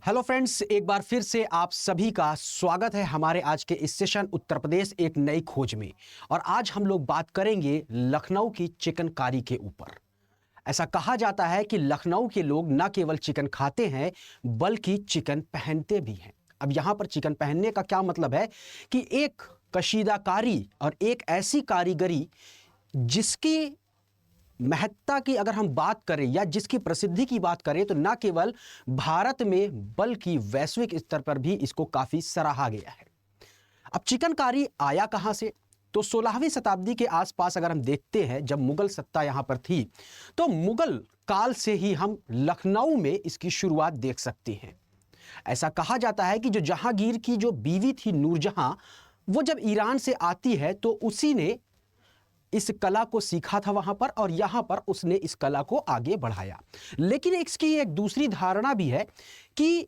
Hello friends, एक बार फिर से आप सभी का स्वागत है हमारे आज के इस सेशन उत्तर प्रदेश एक नई खोज में। और आज हम लोग बात करेंगे लखनऊ की चिकनकारी के ऊपर। ऐसा कहा जाता है कि लखनऊ के लोग न केवल चिकन खाते हैं बल्कि चिकन पहनते भी हैं। अब यहाँ पर चिकन पहनने का क्या मतलब है कि एक कशीदाकारी और एक ऐसी कारीगरी जिसकी महत्ता की अगर हम बात करें या जिसकी प्रसिद्धि की बात करें तो न केवल भारत में बल्कि वैश्विक स्तर पर भी इसको काफी सराहा गया है। अब चिकनकारी आया कहां से? तो 16वीं शताब्दी के आसपास अगर हम देखते हैं, जब मुगल सत्ता यहां पर थी, तो मुगल काल से ही हम लखनऊ में इसकी शुरुआत देख सकते हैं। ऐसा कहा जाता है कि जो जहांगीर की जो बीवी थी नूरजहां, वो जब ईरान से आती है तो उसी ने इस कला को सीखा था वहां पर और यहां पर उसने इस कला को आगे बढ़ाया। लेकिन इसकी एक दूसरी धारणा भी है कि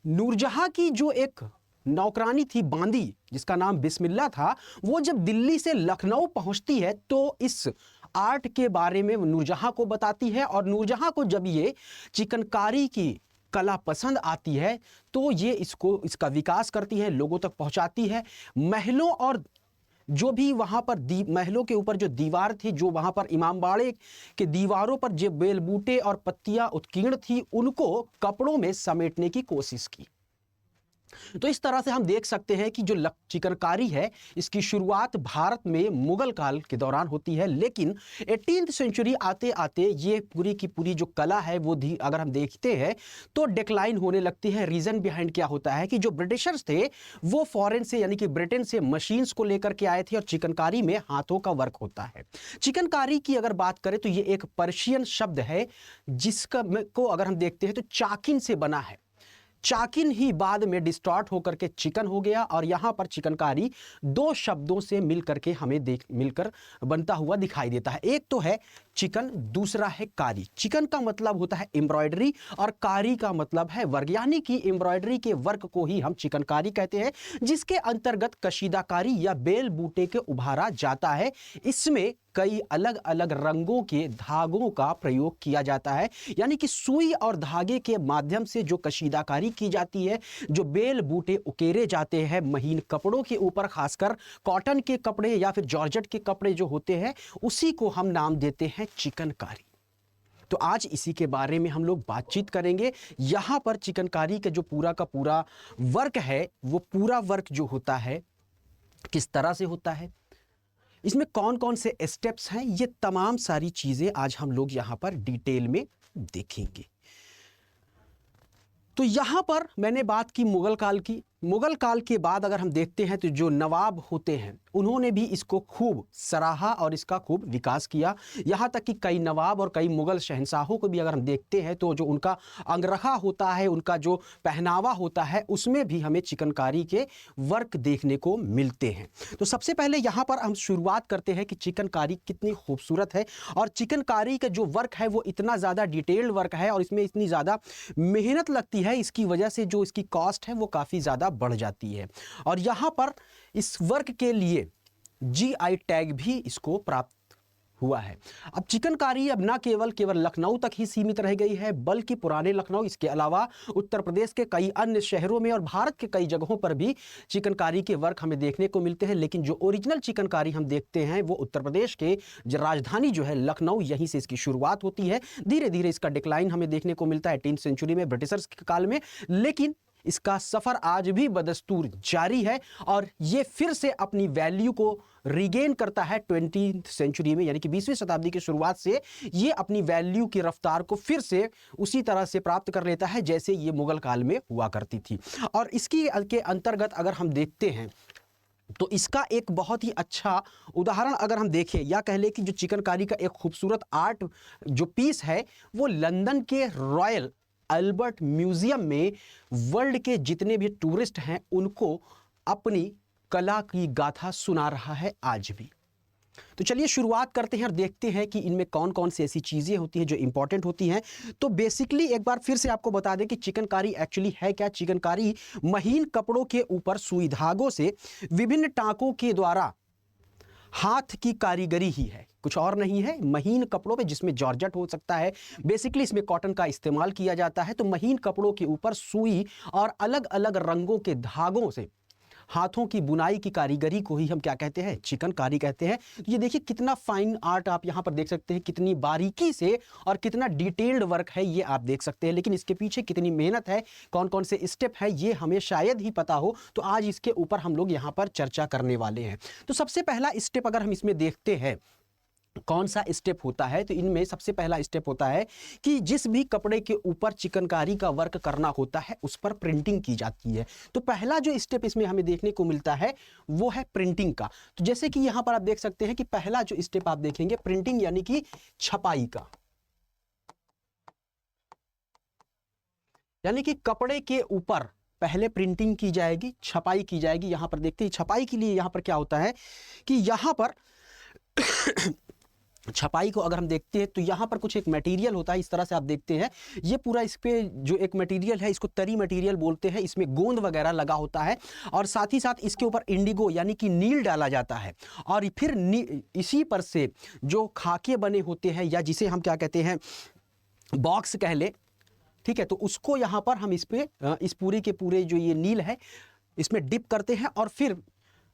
नूरजहां की जो एक नौकरानी थी बांदी, जिसका नाम बिस्मिल्लाह था, वो जब दिल्ली से लखनऊ पहुंचती है तो इस आर्ट के बारे में नूरजहां को बताती है। और नूरजहां को जब ये चिकनकारी की कला पसंद आती है तो ये इसका विकास करती है, लोगों तक पहुंचाती है। महलों और जो भी वहां पर महलों के ऊपर जो दीवार थी, जो वहां पर इमामबाड़े के दीवारों पर जो बेलबूटे और पत्तियां उत्कीर्ण थी, उनको कपड़ों में समेटने की कोशिश की। तो इस तरह से हम देख सकते हैं कि जो चिकनकारी है, इसकी शुरुआत भारत में मुगल काल के दौरान होती है। लेकिन 18वीं सेंचुरी आते आते ये पूरी की पूरी जो कला है वो अगर हम देखते हैं तो डिक्लाइन होने लगती है। रीजन बिहाइंड क्या होता है कि जो ब्रिटिशर्स थे वो फॉरेन से यानी कि ब्रिटेन से मशीन्स को लेकर के आए थे और चिकनकारी में हाथों का वर्क होता है। चिकनकारी की अगर बात करें तो ये एक पर्शियन शब्द है जिसका को अगर हम देखते हैं तो चाकिन से बना है। चाकिन ही बाद में डिस्टॉर्ट होकर के चिकन हो गया और यहां पर चिकनकारी दो शब्दों से मिलकर के हमें मिलकर बनता हुआ दिखाई देता है। एक तो है चिकन, दूसरा है कारी। चिकन का मतलब होता है एम्ब्रॉयडरी और कारी का मतलब है वर्क, यानी कि एम्ब्रॉयडरी के वर्क को ही हम चिकनकारी कहते हैं, जिसके अंतर्गत कशीदाकारी या बेल बूटे के उभारा जाता है। इसमें कई अलग अलग रंगों के धागों का प्रयोग किया जाता है, यानी कि सुई और धागे के माध्यम से जो कशीदाकारी की जाती है, जो बेल बूटे उकेरे जाते हैं महीन कपड़ों के ऊपर, खासकर कॉटन के कपड़े या फिर जॉर्जेट के कपड़े जो होते हैं, उसी को हम नाम देते हैं चिकनकारी। तो आज इसी के बारे में हम लोग बातचीत करेंगे। यहां पर चिकनकारी का जो पूरा का पूरा वर्क है, वो पूरा वर्क जो होता है किस तरह से होता है, इसमें कौन कौन से स्टेप्स हैं, ये तमाम सारी चीजें आज हम लोग यहां पर डिटेल में देखेंगे। तो यहां पर मैंने बात की मुगल काल की। मुगल काल के बाद अगर हम देखते हैं तो जो नवाब होते हैं उन्होंने भी इसको खूब सराहा और इसका खूब विकास किया। यहां तक कि कई नवाब और कई मुगल शहंशाहों को भी अगर हम देखते हैं तो जो उनका अंगरखा होता है, उनका जो पहनावा होता है, उसमें भी हमें चिकनकारी के वर्क देखने को मिलते हैं। तो सबसे पहले यहां पर हम शुरुआत करते हैं कि चिकनकारी कितनी खूबसूरत है। और चिकनकारी का जो वर्क है वो इतना ज़्यादा डिटेल्ड वर्क है और इसमें इतनी ज़्यादा मेहनत लगती है, इसकी वजह से जो इसकी कॉस्ट है वो काफ़ी ज़्यादा बढ़ जाती है। और यहां पर इस वर्क के लिए जीआई टैग भी इसको प्राप्त हुआ है। अब चिकनकारी अब ना केवल लखनऊ तक ही सीमित रह गई है, बल्कि पुराने लखनऊ, इसके अलावा उत्तर प्रदेश के कई अन्य शहरों में और भारत के कई जगहों पर भी चिकनकारी के वर्क हमें देखने को मिलते हैं। लेकिन जो ओरिजिनल चिकनकारी हम देखते हैं वो उत्तर प्रदेश के राजधानी जो है लखनऊ, यहीं से इसकी शुरुआत होती है। धीरे धीरे इसका डिक्लाइन हमें देखने को मिलता है 18वीं सेंचुरी में ब्रिटिशर्स के काल में, लेकिन इसका सफर आज भी बदस्तूर जारी है और ये फिर से अपनी वैल्यू को रिगेन करता है 20वीं सेंचुरी में, यानी कि 20वीं शताब्दी की शुरुआत से ये अपनी वैल्यू की रफ्तार को फिर से उसी तरह से प्राप्त कर लेता है जैसे ये मुगल काल में हुआ करती थी। और इसकी के अंतर्गत अगर हम देखते हैं तो इसका एक बहुत ही अच्छा उदाहरण अगर हम देखें या कह लें कि जो चिकनकारी का एक खूबसूरत आर्ट जो पीस है वो लंदन के रॉयल अल्बर्ट म्यूजियम में वर्ल्ड के जितने भी टूरिस्ट हैं उनको अपनी कला की गाथा सुना रहा है आज भी। तो चलिए शुरुआत करते हैं और देखते हैं कि इनमें कौन कौन सी ऐसी चीज़ें होती हैं जो इंपॉर्टेंट होती हैं। तो बेसिकली एक बार फिर से आपको बता दें कि चिकनकारी एक्चुअली है क्या। चिकनकारी महीन कपड़ों के ऊपर सुई धागों से विभिन्न टांकों के द्वारा हाथ की कारीगरी ही है। कुछ और नहीं है, महीन कपड़ों पे जिसमें जॉर्जेट हो सकता है, बेसिकली इसमें कॉटन का इस्तेमाल किया जाता है। तो महीन कपड़ों के ऊपर सुई और अलग अलग रंगों के धागों से हाथों की बुनाई की कारीगरी को ही हम क्या कहते हैं, चिकनकारी कहते हैं। तो ये देखिए कितना फाइन आर्ट आप यहाँ पर देख सकते हैं, कितनी बारीकी से और कितना डिटेल्ड वर्क है ये आप देख सकते हैं। लेकिन इसके पीछे कितनी मेहनत है, कौन कौन से स्टेप है, ये हमें शायद ही पता हो। तो आज इसके ऊपर हम लोग यहाँ पर चर्चा करने वाले हैं। तो सबसे पहला स्टेप अगर हम इसमें देखते हैं कौन सा स्टेप होता है, तो इनमें सबसे पहला स्टेप होता है कि जिस भी कपड़े के ऊपर चिकनकारी का वर्क करना होता है उस पर प्रिंटिंग की जाती है। तो पहला जो स्टेप इसमें हमें देखने को मिलता है वो है प्रिंटिंग का। तो जैसे कि यहां पर आप देख सकते हैं कि पहला जो स्टेप आप देखेंगे प्रिंटिंग यानी कि छपाई का, यानी कि कपड़े के ऊपर पहले प्रिंटिंग की जाएगी, छपाई की जाएगी। यहां पर देखते हैं छपाई के लिए यहां पर क्या होता है कि यहां पर छपाई को अगर हम देखते हैं तो यहाँ पर कुछ एक मटेरियल होता है, इस तरह से आप देखते हैं ये पूरा इस पे जो एक मटेरियल है इसको तरी मटेरियल बोलते हैं। इसमें गोंद वगैरह लगा होता है और साथ ही साथ इसके ऊपर इंडिगो यानी कि नील डाला जाता है और फिर इसी पर से जो खाके बने होते हैं या जिसे हम क्या कहते हैं बॉक्स कह ले, ठीक है, तो उसको यहाँ पर हम इस पूरे के पूरे जो ये नील है इसमें डिप करते हैं और फिर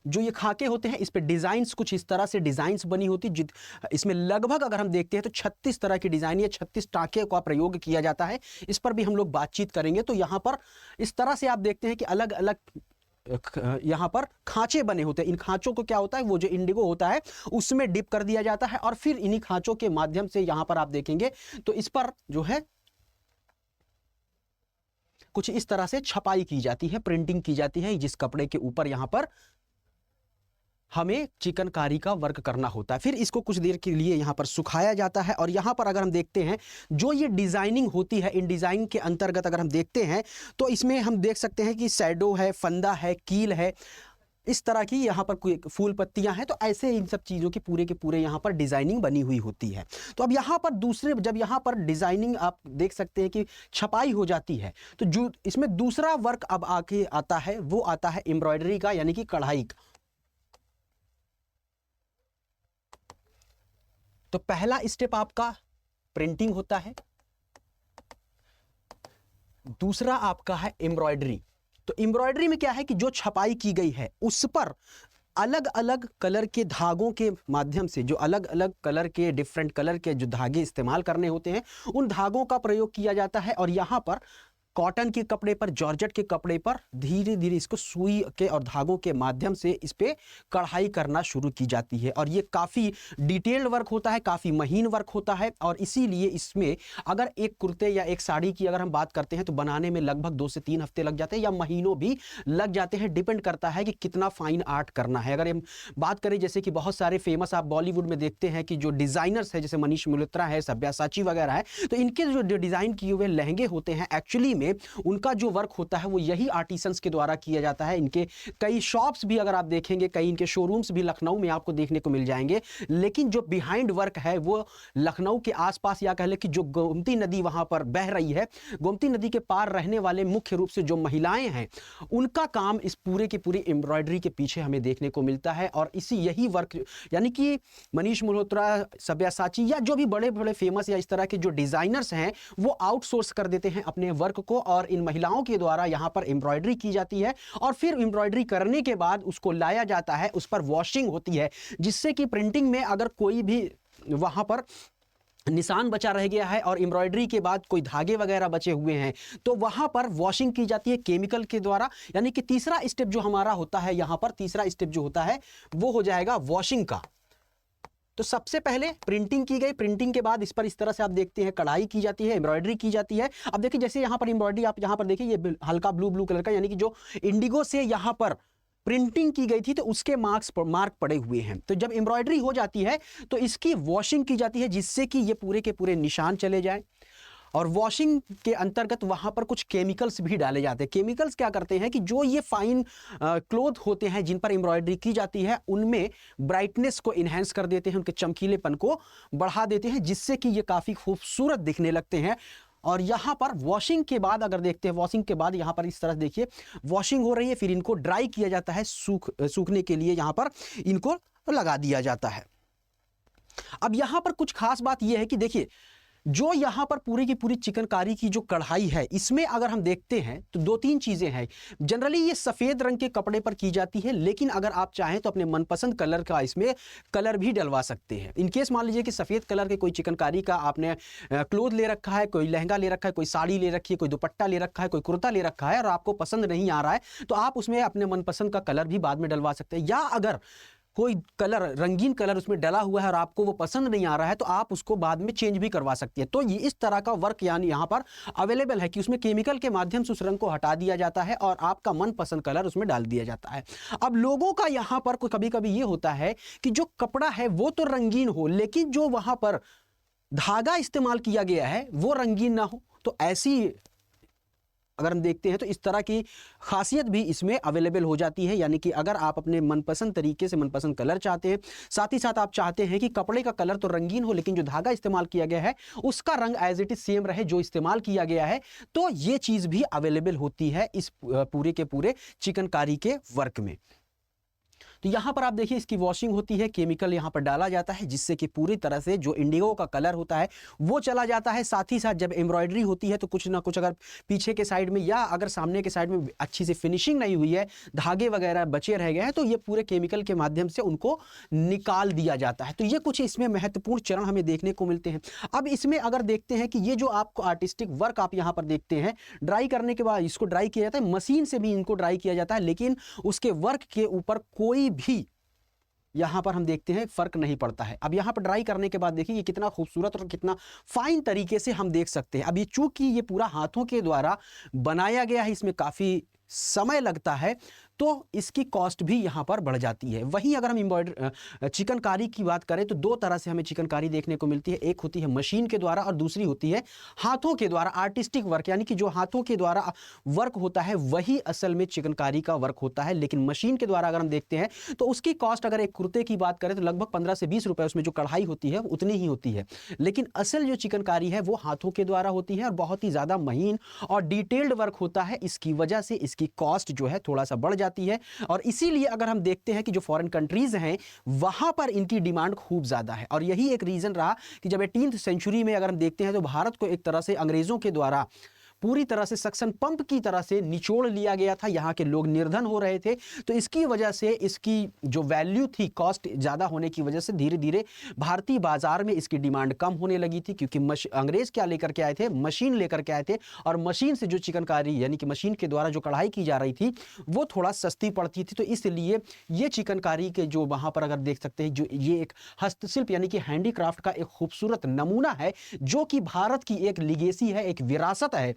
जो ये खाके होते हैं इस पे डिजाइन्स कुछ इस तरह से डिजाइन्स बनी होती। इसमें लगभग अगर हम देखते हैं तो 36 तरह की डिजाइन या 36 टाँके का प्रयोग किया जाता है। इस पर भी हम लोग बातचीत करेंगे। तो यहाँ पर इस तरह से आप देखते हैं कि अलग अलग यहाँ पर खांचे बने होते हैं। इन खांचों को क्या होता है, वो जो इंडिगो होता है उसमें डिप कर दिया जाता है और फिर इन्हीं खांचों के माध्यम से यहाँ पर आप देखेंगे तो इस पर जो है कुछ इस तरह से छपाई की जाती है, प्रिंटिंग की जाती है, जिस कपड़े के ऊपर यहाँ पर हमें चिकनकारी का वर्क करना होता है। फिर इसको कुछ देर के लिए यहाँ पर सुखाया जाता है और यहाँ पर अगर हम देखते हैं जो ये डिजाइनिंग होती है, इन डिजाइन के अंतर्गत अगर हम देखते हैं तो इसमें हम देख सकते हैं कि शैडो है, फंदा है, कील है, इस तरह की यहाँ पर कोई फूल पत्तियां हैं। तो ऐसे इन सब चीज़ों की पूरे के पूरे यहाँ पर डिजाइनिंग बनी हुई होती है। तो अब यहाँ पर जब यहाँ पर डिजाइनिंग आप देख सकते हैं कि छपाई हो जाती है तो जो इसमें दूसरा वर्क अब आके आता है वो आता है एम्ब्रॉयडरी का यानी कि कढ़ाई का। तो पहला स्टेप आपका प्रिंटिंग होता है, दूसरा आपका है एम्ब्रॉयडरी। तो एम्ब्रॉयडरी में क्या है कि जो छपाई की गई है उस पर अलग अलग कलर के धागों के माध्यम से, जो अलग अलग कलर के डिफरेंट कलर के जो धागे इस्तेमाल करने होते हैं उन धागों का प्रयोग किया जाता है और यहाँ पर कॉटन के कपड़े पर, जॉर्जेट के कपड़े पर धीरे धीरे इसको सुई के और धागों के माध्यम से इस पे कढ़ाई करना शुरू की जाती है। और ये काफ़ी डिटेल्ड वर्क होता है, काफ़ी महीन वर्क होता है और इसीलिए इसमें अगर एक कुर्ते या एक साड़ी की अगर हम बात करते हैं तो बनाने में लगभग 2 से 3 हफ्ते लग जाते हैं या महीनों भी लग जाते हैं। डिपेंड करता है कि कितना फाइन आर्ट करना है। अगर हम बात करें जैसे कि बहुत सारे फेमस आप बॉलीवुड में देखते हैं कि जो डिज़ाइनर्स है जैसे मनीष मल्होत्रा है, सब्यासाची वगैरह है, तो इनके जो डिज़ाइन किए हुए लहंगे होते हैं एक्चुअली में उनका जो वर्क होता है वो यही आर्टिसंस के द्वारा किया जाता है। इनके कई शॉप्स भी अगर आप देखेंगे, कई इनके शोरूम्स भी लखनऊ में आपको देखने को मिल जाएंगे। लेकिन जो बिहाइंड वर्क है वो लखनऊ के आसपास या कह लें कि जो गोमती नदी वहां पर बह रही है, गोमती नदी के पार रहने वाले मुख्य रूप से जो महिलाएं हैं उनका काम इस पूरे के पूरे एम्ब्रॉयडरी के पीछे हमें देखने को मिलता है। और इसी यही वर्क यानी कि मनीष मल्होत्रा, सब्यासाची या जो भी बड़े बड़े फेमस या इस तरह के जो डिजाइनर्स हैं वो आउटसोर्स कर देते हैं अपने वर्क को और इन महिलाओं के द्वारा यहां पर एम्ब्रॉयडरी की जाती है और फिर एम्ब्रॉयडरी करने के बाद उसको लाया जाता है, उस पर वॉशिंग होती है, जिससे कि प्रिंटिंग में अगर कोई भी वहां पर निशान बचा रह गया है और एम्ब्रॉयडरी के बाद कोई धागे वगैरह बचे हुए हैं तो वहां पर वॉशिंग की जाती है केमिकल के द्वारा। यानी कि तीसरा स्टेप जो हमारा होता है, यहां पर तीसरा स्टेप जो होता है वो हो जाएगा वॉशिंग का। तो सबसे पहले प्रिंटिंग की गई, प्रिंटिंग के बाद इस पर इस तरह से आप देखते हैं कढ़ाई की जाती है, एम्ब्रॉयडरी की जाती है। अब देखिए जैसे यहाँ पर एम्ब्रॉयडरी आप यहाँ पर देखिए ये हल्का ब्लू कलर का यानी कि जो इंडिगो से यहाँ पर प्रिंटिंग की गई थी तो उसके मार्क पड़े हुए हैं। तो जब एम्ब्रॉयडरी हो जाती है तो इसकी वॉशिंग की जाती है जिससे कि ये पूरे के पूरे निशान चले जाएं। और वॉशिंग के अंतर्गत वहाँ पर कुछ केमिकल्स भी डाले जाते हैं। केमिकल्स क्या करते हैं कि जो ये फाइन क्लोथ होते हैं जिन पर एम्ब्रॉयडरी की जाती है उनमें ब्राइटनेस को इन्हेंस कर देते हैं, उनके चमकीलेपन को बढ़ा देते हैं, जिससे कि ये काफ़ी खूबसूरत दिखने लगते हैं। और यहाँ पर वॉशिंग के बाद अगर देखते हैं, वॉशिंग के बाद यहाँ पर इस तरह देखिए वॉशिंग हो रही है, फिर इनको ड्राई किया जाता है, सूखने के लिए यहाँ पर इनको लगा दिया जाता है। अब यहां पर कुछ खास बात यह है कि देखिए, जो यहां पर पूरी की पूरी चिकनकारी की जो कढ़ाई है, इसमें अगर हम देखते हैं तो दो तीन चीजें हैं। जनरली ये सफेद रंग के कपड़े पर की जाती है, लेकिन अगर आप चाहें तो अपने मनपसंद कलर का इसमें कलर भी डलवा सकते हैं। इनकेस मान लीजिए कि सफेद कलर के कोई चिकनकारी का आपने क्लोथ ले रखा है, कोई लहंगा ले रखा है, कोई साड़ी ले रखी है, कोई दुपट्टा ले रखा है, कोई कुर्ता ले रखा है और आपको पसंद नहीं आ रहा है, तो आप उसमें अपने मनपसंद का कलर भी बाद में डलवा सकते हैं। या अगर कोई कलर, रंगीन कलर उसमें डला हुआ है और आपको वो पसंद नहीं आ रहा है, तो आप उसको बाद में चेंज भी करवा सकती है। तो ये इस तरह का वर्क यानी यहाँ पर अवेलेबल है कि उसमें केमिकल के माध्यम से उस रंग को हटा दिया जाता है और आपका मनपसंद कलर उसमें डाल दिया जाता है। अब लोगों का यहाँ पर कभी कभी ये होता है कि जो कपड़ा है वो तो रंगीन हो, लेकिन जो वहां पर धागा इस्तेमाल किया गया है वो रंगीन ना हो। तो ऐसी अगर हम देखते हैं तो इस तरह की खासियत भी इसमें अवेलेबल हो जाती है। यानी कि अगर आप अपने मनपसंद तरीके से मनपसंद कलर चाहते हैं, साथ ही साथ आप चाहते हैं कि कपड़े का कलर तो रंगीन हो, लेकिन जो धागा इस्तेमाल किया गया है उसका रंग एज इट इज सेम रहे जो इस्तेमाल किया गया है, तो ये चीज भी अवेलेबल होती है इस पूरे के पूरे चिकनकारी के वर्क में। तो यहां पर आप देखिए, इसकी वॉशिंग होती है, केमिकल यहां पर डाला जाता है जिससे कि पूरी तरह से जो इंडिगो का कलर होता है वो चला जाता है। साथ ही साथ जब एम्ब्रॉयडरी होती है तो कुछ ना कुछ अगर पीछे के साइड में या अगर सामने के साइड में अच्छी सी फिनिशिंग नहीं हुई है, धागे वगैरह बचे रह गए हैं, तो ये पूरे केमिकल के माध्यम से उनको निकाल दिया जाता है। तो ये कुछ इसमें महत्वपूर्ण चरण हमें देखने को मिलते हैं। अब इसमें अगर देखते हैं कि ये जो आपको आर्टिस्टिक वर्क आप यहां पर देखते हैं, ड्राई करने के बाद इसको ड्राई किया जाता है, मशीन से भी इनको ड्राई किया जाता है, लेकिन उसके वर्क के ऊपर कोई भी यहां पर हम देखते हैं फर्क नहीं पड़ता है। अब यहां पर ड्राई करने के बाद देखिए ये कितना खूबसूरत और कितना फाइन तरीके से हम देख सकते हैं। अब ये चूंकि ये पूरा हाथों के द्वारा बनाया गया है, इसमें काफी समय लगता है, तो इसकी कॉस्ट भी यहां पर बढ़ जाती है। वहीं अगर हम चिकनकारी की बात करें तो दो तरह से हमें चिकनकारी देखने को मिलती है। एक होती है मशीन के द्वारा और दूसरी होती है हाथों के द्वारा, आर्टिस्टिक वर्क। यानी कि जो हाथों के द्वारा वर्क होता है वही असल में चिकनकारी का वर्क होता है। लेकिन मशीन के द्वारा अगर हम देखते हैं तो उसकी कॉस्ट, अगर एक कुर्ते की बात करें तो लगभग 15 से 20 रुपए उसमें जो कढ़ाई होती है उतनी ही होती है। लेकिन असल जो चिकनकारी है वो हाथों के द्वारा होती है और बहुत ही ज्यादा महीन और डिटेल्ड वर्क होता है। इसकी वजह से इसकी कॉस्ट जो है थोड़ा सा बढ़ जाती है और इसीलिए अगर हम देखते हैं कि जो फॉरेन कंट्रीज हैं वहां पर इनकी डिमांड खूब ज्यादा है। और यही एक रीजन रहा कि जब 18वीं सेंचुरी में अगर हम देखते हैं तो भारत को एक तरह से अंग्रेजों के द्वारा पूरी तरह से सक्शन पंप की तरह से निचोड़ लिया गया था। यहाँ के लोग निर्धन हो रहे थे, तो इसकी वजह से इसकी जो वैल्यू थी, कॉस्ट ज़्यादा होने की वजह से धीरे धीरे भारतीय बाजार में इसकी डिमांड कम होने लगी थी। क्योंकि अंग्रेज क्या लेकर के आए थे, मशीन लेकर के आए थे, और मशीन से जो चिकनकारी यानी कि मशीन के द्वारा जो कढ़ाई की जा रही थी वो थोड़ा सस्ती पड़ती थी। तो इसलिए ये चिकनकारी के जो वहाँ पर अगर देख सकते हैं, जो ये एक हस्तशिल्प यानी कि हैंडीक्राफ्ट का एक खूबसूरत नमूना है, जो कि भारत की एक लिगेसी है, एक विरासत है,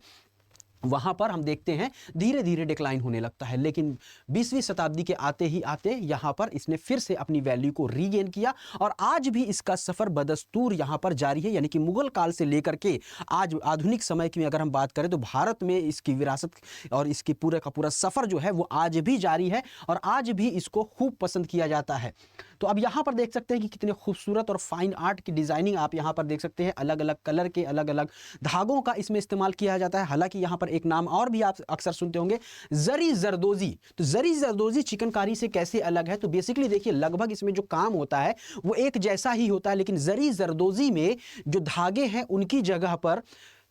वहां पर हम देखते हैं धीरे धीरे डिक्लाइन होने लगता है। लेकिन 20वीं शताब्दी के आते ही आते यहां पर इसने फिर से अपनी वैल्यू को रीगेन किया और आज भी इसका सफर बदस्तूर यहां पर जारी है। यानी कि मुगल काल से लेकर के आज आधुनिक समय की अगर हम बात करें तो भारत में इसकी विरासत और इसकी पूरे का पूरा सफर जो है वो आज भी जारी है और आज भी इसको खूब पसंद किया जाता है। तो अब यहां पर देख सकते हैं कि कितने खूबसूरत और फाइन आर्ट की डिजाइनिंग आप यहां पर देख सकते हैं। अलग अलग कलर के अलग अलग धागों का इसमें इस्तेमाल किया जाता है। हालांकि यहां पर एक नाम और भी आप अक्सर सुनते होंगे, जरी जरदोजी। तो जरी जरदोजी चिकनकारी से कैसे अलग है? तो बेसिकली देखिए, लगभग इसमें जो काम होता है वो एक जैसा ही होता है, लेकिन जरी जरदोजी में जो धागे हैं उनकी जगह पर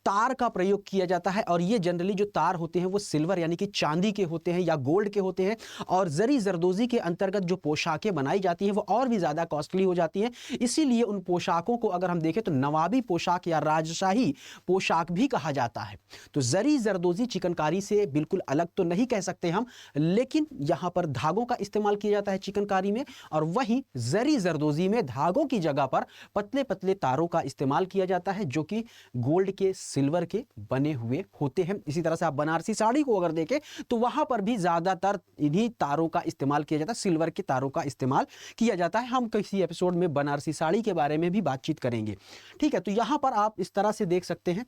तार का प्रयोग किया जाता है। और ये जनरली जो तार होते हैं वो सिल्वर यानी कि चांदी के होते हैं या गोल्ड के होते हैं। और जरी जरदोजी के अंतर्गत जो पोशाकें बनाई जाती हैं वो और भी ज़्यादा कॉस्टली हो जाती हैं। इसीलिए उन पोशाकों को अगर हम देखें तो नवाबी पोशाक या राजशाही पोशाक भी कहा जाता है। तो जरी जरदोजी चिकनकारी से बिल्कुल अलग तो नहीं कह सकते हम, लेकिन यहाँ पर धागों का इस्तेमाल किया जाता है चिकनकारी में, और वहीं जरी जरदोजी में धागों की जगह पर पतले पतले तारों का इस्तेमाल किया जाता है, जो कि गोल्ड के, सिल्वर के बने हुए होते हैं। इसी तरह से आप बनारसी साड़ी को अगर देखें तो वहां पर भी ज्यादातर इन्हीं तारों का इस्तेमाल किया जाता है, सिल्वर के तारों का इस्तेमाल किया जाता है। हम किसी एपिसोड में बनारसी साड़ी के बारे में भी बातचीत करेंगे, ठीक है। तो यहां पर आप इस तरह से देख सकते हैं,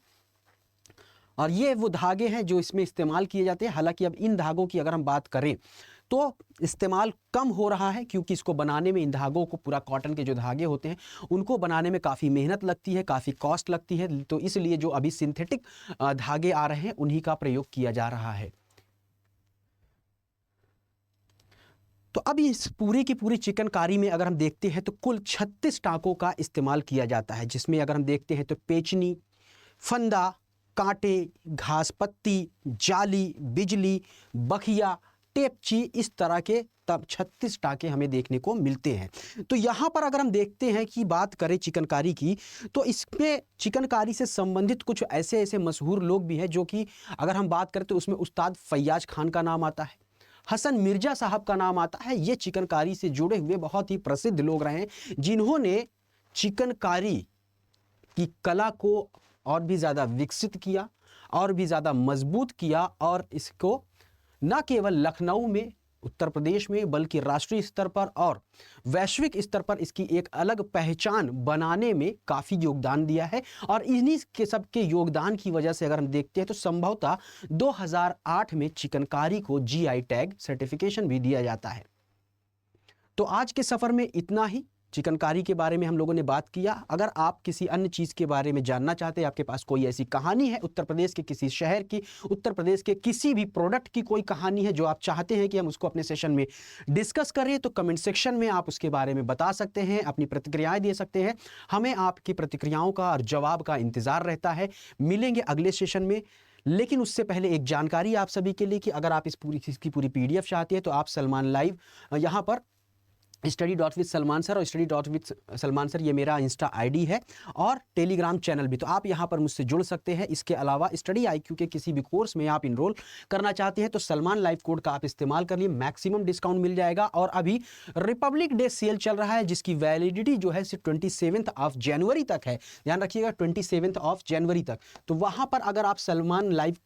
और ये वो धागे हैं जो इसमें इस्तेमाल किए जाते हैं। हालांकि अब इन धागों की अगर हम बात करें तो इस्तेमाल कम हो रहा है, क्योंकि इसको बनाने में इन धागों को, पूरा कॉटन के जो धागे होते हैं उनको बनाने में काफ़ी मेहनत लगती है, काफ़ी कॉस्ट लगती है। तो इसलिए जो अभी सिंथेटिक धागे आ रहे हैं उन्हीं का प्रयोग किया जा रहा है। तो अब इस पूरी की पूरी चिकनकारी में अगर हम देखते हैं तो कुल 36 टाँकों का इस्तेमाल किया जाता है, जिसमें अगर हम देखते हैं तो पेचनी, फंदा, कांटे, घास पत्ती, जाली, बिजली, बखिया, टेपची, इस तरह के तब 36 टाँके हमें देखने को मिलते हैं। तो यहाँ पर अगर हम देखते हैं कि बात करें चिकनकारी की, तो इसमें चिकनकारी से संबंधित कुछ ऐसे ऐसे मशहूर लोग भी हैं, जो कि अगर हम बात करें तो उसमें उस्ताद फैयाज खान का नाम आता है, हसन मिर्जा साहब का नाम आता है। ये चिकनकारी से जुड़े हुए बहुत ही प्रसिद्ध लोग रहे हैं, जिन्होंने चिकनकारी की कला को और भी ज़्यादा विकसित किया, और भी ज़्यादा मजबूत किया, और इसको न केवल लखनऊ में, उत्तर प्रदेश में, बल्कि राष्ट्रीय स्तर पर और वैश्विक स्तर पर इसकी एक अलग पहचान बनाने में काफ़ी योगदान दिया है। और इन्हीं के सबके योगदान की वजह से अगर हम देखते हैं तो संभवतः 2008 में चिकनकारी को जीआई टैग सर्टिफिकेशन भी दिया जाता है। तो आज के सफ़र में इतना ही। चिकनकारी के बारे में हम लोगों ने बात किया। अगर आप किसी अन्य चीज़ के बारे में जानना चाहते हैं, आपके पास कोई ऐसी कहानी है, उत्तर प्रदेश के किसी शहर की, उत्तर प्रदेश के किसी भी प्रोडक्ट की कोई कहानी है जो आप चाहते हैं कि हम उसको अपने सेशन में डिस्कस करें, तो कमेंट सेक्शन में आप उसके बारे में बता सकते हैं, अपनी प्रतिक्रियाएं दे सकते हैं। हमें आपकी प्रतिक्रियाओं का और जवाब का इंतज़ार रहता है। मिलेंगे अगले सेशन में, लेकिन उससे पहले एक जानकारी आप सभी के लिए कि अगर आप इस पूरी चीज़ की पूरी PDF चाहते हैं तो आप सलमान लाइव यहाँ पर study.with-सलमान सर और study.with-सलमान सर ये मेरा इंस्टा आईडी है, और टेलीग्राम चैनल भी, तो आप यहाँ पर मुझसे जुड़ सकते हैं। इसके अलावा स्टडी IQ के किसी भी कोर्स में आप इनरोल करना चाहते हैं तो सलमान लाइव कोड का आप इस्तेमाल कर लिए, मैक्सिमम डिस्काउंट मिल जाएगा। और अभी रिपब्लिक डे सेल चल रहा है, जिसकी वैलिडिटी जो है सिर्फ 27 जनवरी तक है। ध्यान रखिएगा, 27 जनवरी तक। तो वहाँ पर अगर आप सलमान लाइव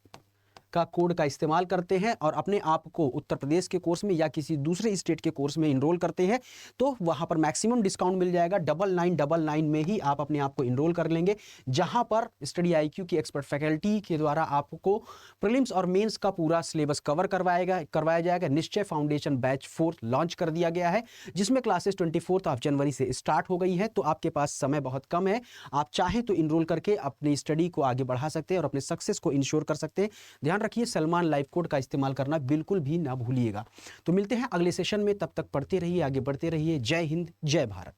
का कोड का इस्तेमाल करते हैं और अपने आप को उत्तर प्रदेश के कोर्स में या किसी दूसरे स्टेट के कोर्स में इनरोल करते हैं, तो वहाँ पर मैक्सिमम डिस्काउंट मिल जाएगा। 9999 में ही आप अपने आप को इनरोल कर लेंगे, जहाँ पर स्टडी IQ की एक्सपर्ट फैकल्टी के द्वारा आपको प्रीलिम्स और मेंस का पूरा सिलेबस कवर करवाया जाएगा। निश्चय फाउंडेशन बैच 4 लॉन्च कर दिया गया है, जिसमें क्लासेस 24 जनवरी से स्टार्ट हो गई है। तो आपके पास समय बहुत कम है, आप चाहें तो इनरोल करके अपनी स्टडी को आगे बढ़ा सकते हैं और अपने सक्सेस को इंश्योर कर सकते हैं। ध्यान रखिए, सलमान लाइव कोड का इस्तेमाल करना बिल्कुल भी ना भूलिएगा। तो मिलते हैं अगले सेशन में, तब तक पढ़ते रहिए, आगे बढ़ते रहिए। जय हिंद, जय भारत।